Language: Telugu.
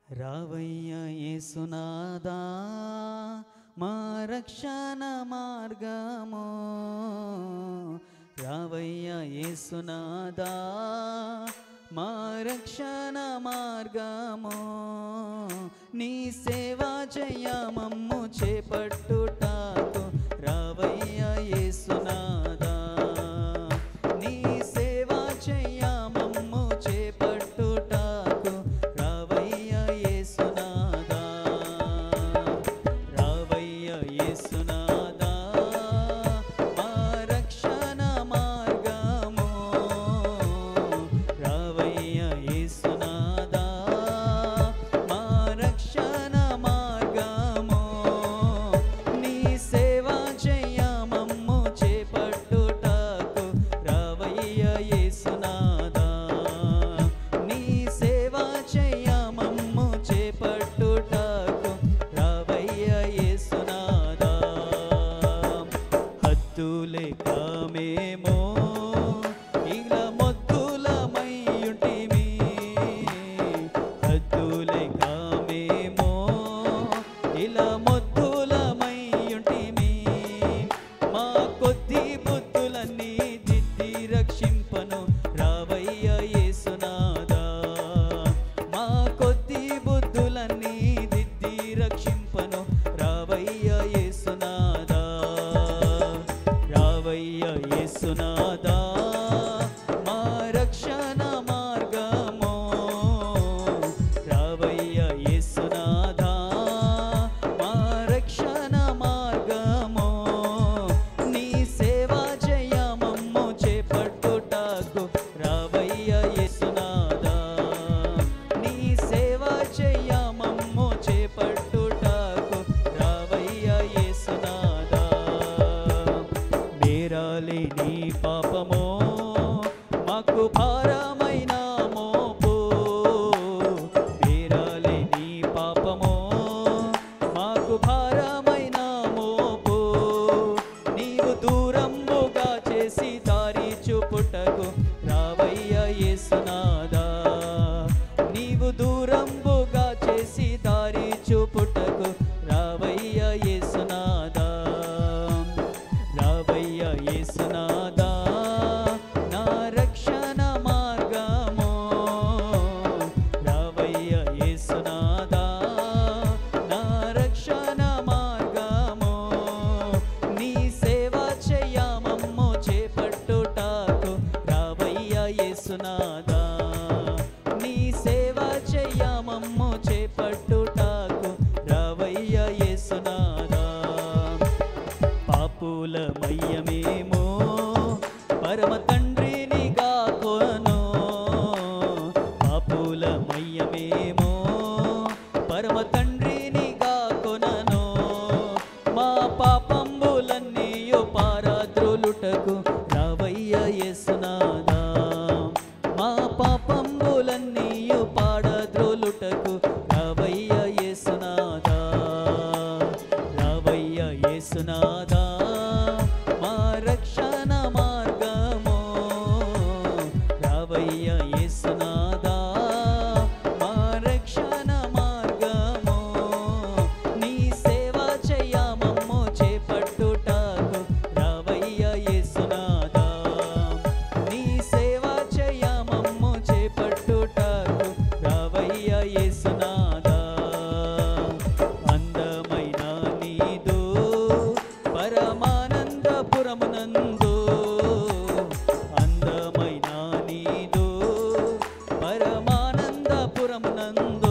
రావయ్య యేసునాదా మా రక్షణ మార్గము, రావయ్య యేసునాదా మా రక్షణ మార్గము, నీ సేవా చేయమమ్ము చేపట్టుటకు రావయ్య యేసునాదా, నీ సేవా చేయమమ్ము చేపట్టుటకు రావయ్య యేసునాదా, రావయ్య యేసునాదా మా రక్షణ మార్గము, రావయ్య యేసునాదా మా రక్షణ మార్గము, నీ సేవా చేయమమ్ము చేపట్టుటకు రావయ్య యేసునాదా, నీ సేవా చేయమమ్ము చేపట్టుటకు రావయ్య యేసునాదా. హద్దులేక మేము ఇలా మొద్దులమైయుంటిమి, హద్దులేక మేము ఇలా మొద్దులమైయుంటిమి, మా కొద్ది బుద్ధులన్నీ దిద్ది రక్షింపను రావయ్య యేసునాదా, మా కొద్ది బుద్ధులన్నీ దిద్ది రక్షింపను రావయ్య యేసునాదా, రావయ్య యేసునాదా మా రక్షణ మార్గము, రావయ్య యేసునాదా మా రక్షణ మార్గము, నీ సేవా చేయమమ్ము చేపట్టుటకు రావయ్య యేసునాదా, నీ సేవా చేయమమ్ము చేపట్టుటకు రావయ్య యేసునాదా. నేరాలేని పాపమో మాకు భారమైన మోపు, నేరాలేని పాపమో మాకు భారమైన మోపు, నీవు దూరంబుగా చేసి దారి చూపుటకు రావయ్య యేసునాదా, నీవు దూరంబుగా చేసి దారి చూపుటకు రావయ్య యేసునాదా, రావయ్య యేసునాదా నా రక్షణ మార్గము, రావయ్య యేసునాదా నా రక్షణ మార్గము, నీ సేవా చేయమమ్ము చేపట్టుటకు రావయ్య యేసునాదా, నీ సేవా చేయమమ్ము చేపట్టుటకు రావయ్య యేసునాదా. పాపులమయ్యమేమో పరమ తండ్రిని గాకొను, పాపులమయ్యమేమో పరమ తండ్రిని గాకొనను, మా పాపంబులన్నీయు పారద్రోలుటకు రావయ్య యేసునాదా, మా పాపంబులన్నీయు పారద్రోలుటకు రావయ్య యేసునాదా, రావయ్య యేసునాదా మా రక్షణ మార్గము, రావయ్య యేసునాదా మా రక్షణ మార్గము, నీ సేవా చేయమమ్ము చేపట్టుటకు రావయ్య యేసునాదా, నీ సేవా చేయమమ్ము చేపట్టుటకు రావయ్య యేసునాదా. అందమైన నీదు పరమానందపురమునందు, అందమైన నీదు పరమానందపురమునందు,